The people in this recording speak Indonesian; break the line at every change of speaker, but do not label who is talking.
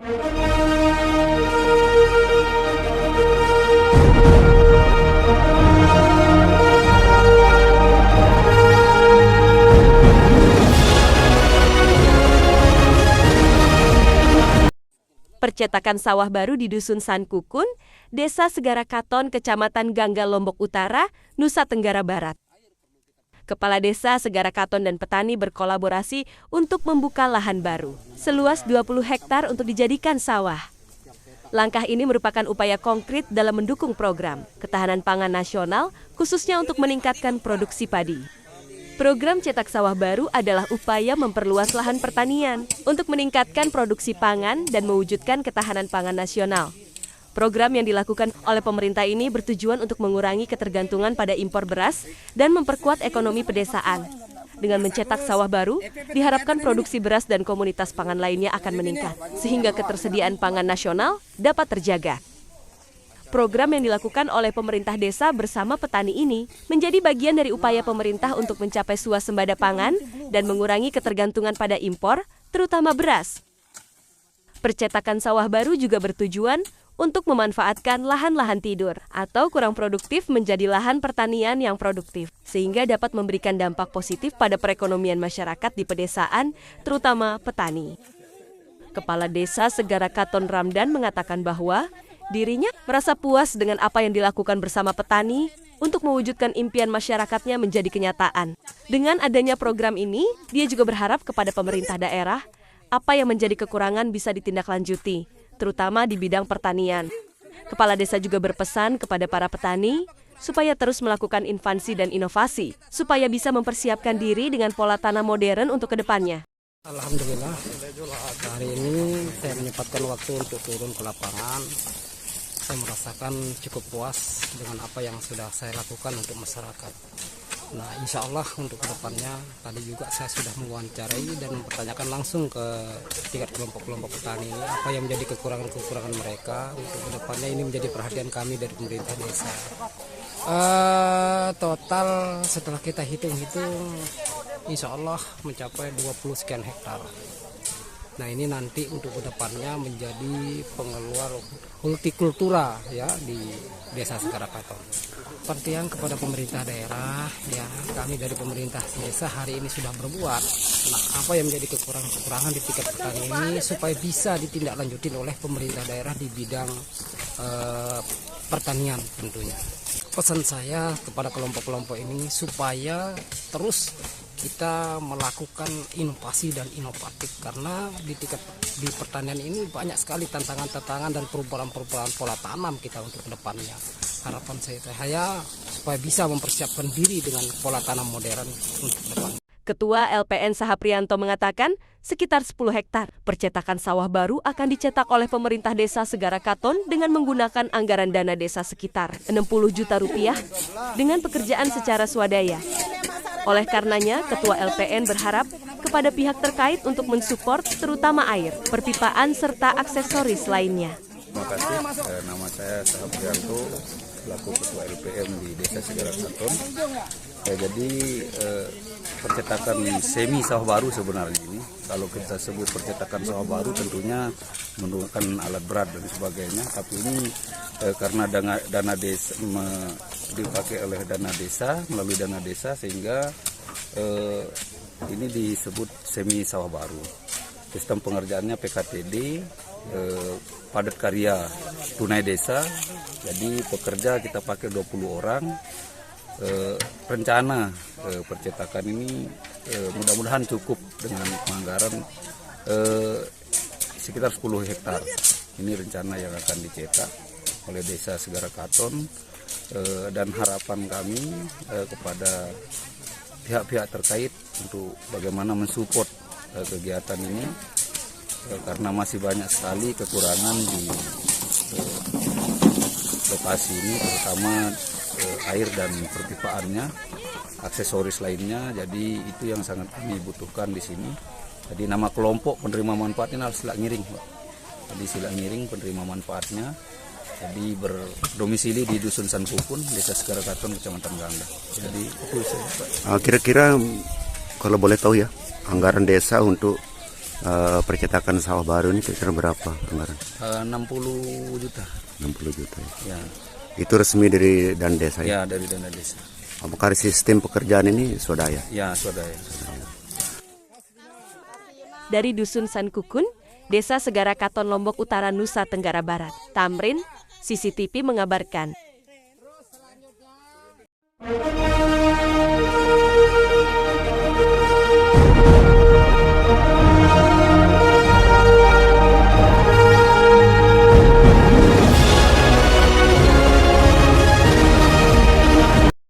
Percetakan sawah baru di Dusun Sankukun, Desa Segara Katon, Kecamatan Gangga, Lombok Utara, Nusa Tenggara Barat. Kepala Desa Segara Katon dan petani berkolaborasi untuk membuka lahan baru, seluas 20 hektar untuk dijadikan sawah. Langkah ini merupakan upaya konkret dalam mendukung program ketahanan pangan nasional, khususnya untuk meningkatkan produksi padi. Program Cetak Sawah Baru adalah upaya memperluas lahan pertanian untuk meningkatkan produksi pangan dan mewujudkan ketahanan pangan nasional. Program yang dilakukan oleh pemerintah ini bertujuan untuk mengurangi ketergantungan pada impor beras dan memperkuat ekonomi pedesaan. Dengan mencetak sawah baru, diharapkan produksi beras dan komunitas pangan lainnya akan meningkat, sehingga ketersediaan pangan nasional dapat terjaga. Program yang dilakukan oleh pemerintah desa bersama petani ini menjadi bagian dari upaya pemerintah untuk mencapai swasembada pangan dan mengurangi ketergantungan pada impor, terutama beras. Percetakan sawah baru juga bertujuan untuk memanfaatkan lahan-lahan tidur atau kurang produktif menjadi lahan pertanian yang produktif, sehingga dapat memberikan dampak positif pada perekonomian masyarakat di pedesaan, terutama petani. Kepala Desa Segara Katon Ramdan mengatakan bahwa dirinya merasa puas dengan apa yang dilakukan bersama petani untuk mewujudkan impian masyarakatnya menjadi kenyataan. Dengan adanya program ini, dia juga berharap kepada pemerintah daerah apa yang menjadi kekurangan bisa ditindaklanjuti, terutama di bidang pertanian. Kepala desa juga berpesan kepada para petani supaya terus melakukan invasi dan inovasi, supaya bisa mempersiapkan diri dengan pola tanam modern untuk kedepannya.
Alhamdulillah, hari ini saya menyempatkan waktu untuk turun ke lapangan. Saya merasakan cukup puas dengan apa yang sudah saya lakukan untuk masyarakat. Nah, insya Allah untuk kedepannya, tadi juga saya sudah mewawancarai dan mempertanyakan langsung ke tingkat kelompok-kelompok petani apa yang menjadi kekurangan-kekurangan mereka. Untuk kedepannya ini menjadi perhatian kami dari pemerintah desa. Total setelah kita hitung-hitung, insya Allah mencapai 20 sekian hektar. Nah, ini nanti untuk kedepannya menjadi pengeluar hortikultura ya di Desa Segara Katon. Perhatian kepada pemerintah daerah, ya kami dari pemerintah desa hari ini sudah berbuat. Nah, apa yang menjadi kekurangan-kekurangan di tingkat petani ini supaya bisa ditindaklanjuti oleh pemerintah daerah di bidang pertanian tentunya. Pesan saya kepada kelompok-kelompok ini supaya terus kita melakukan inovasi dan inovatif, karena di pertanian ini banyak sekali tantangan-tantangan dan perubahan-perubahan pola tanam kita untuk kedepannya. Harapan saya supaya bisa mempersiapkan diri dengan pola tanam modern untuk depan.
Ketua LPN Sahaprianto mengatakan sekitar 10 hektar percetakan sawah baru akan dicetak oleh pemerintah desa Segara Katon dengan menggunakan anggaran dana desa sekitar 60 juta rupiah dengan pekerjaan secara swadaya. Oleh karenanya, Ketua LPN berharap kepada pihak terkait untuk mensupport terutama air, perpipaan, serta aksesoris lainnya.
Terima kasih, nama saya Sahaprianto, selaku Ketua LPM di Desa Segara Katon. Jadi percetakan semi sawah baru sebenarnya ini, kalau kita sebut percetakan sawah baru tentunya menggunakan alat berat dan sebagainya, tapi ini karena dana desa dipakai oleh dana desa, melalui dana desa, sehingga ini disebut semi sawah baru. Sistem pengerjaannya PKTD, padat karya tunai desa. Jadi pekerja kita pakai 20 orang. Rencana percetakan ini mudah-mudahan cukup dengan anggaran sekitar 10 hektar. Ini rencana yang akan dicetak oleh Desa Segara Katon, dan harapan kami kepada pihak-pihak terkait untuk bagaimana mensupport kegiatan ini, karena masih banyak sekali kekurangan di lokasi ini, terutama air dan perpipaannya, aksesoris lainnya. Jadi itu yang sangat kami butuhkan di sini. Jadi nama kelompok penerima manfaatnya harus Silak Ngiring, Pak. Jadi Silak Ngiring penerima manfaatnya. Jadi berdomisili di Dusun Sankukun, Desa Segara Katon, Kecamatan Gangga. Jadi
kira-kira kalau boleh tahu ya, anggaran desa untuk Percetakan sawah baru ini kira-kira berapa anggaran?
60 juta.
60 juta ya.
Ya,
Itu resmi dari dan desa ya?
ya dari dana desa.
Apakah sistem pekerjaan ini swadaya?
Ya, swadaya.
Dari Dusun Sankukun, Desa Segara Katon, Lombok Utara, Nusa Tenggara Barat, Tamrin, CCTV mengabarkan.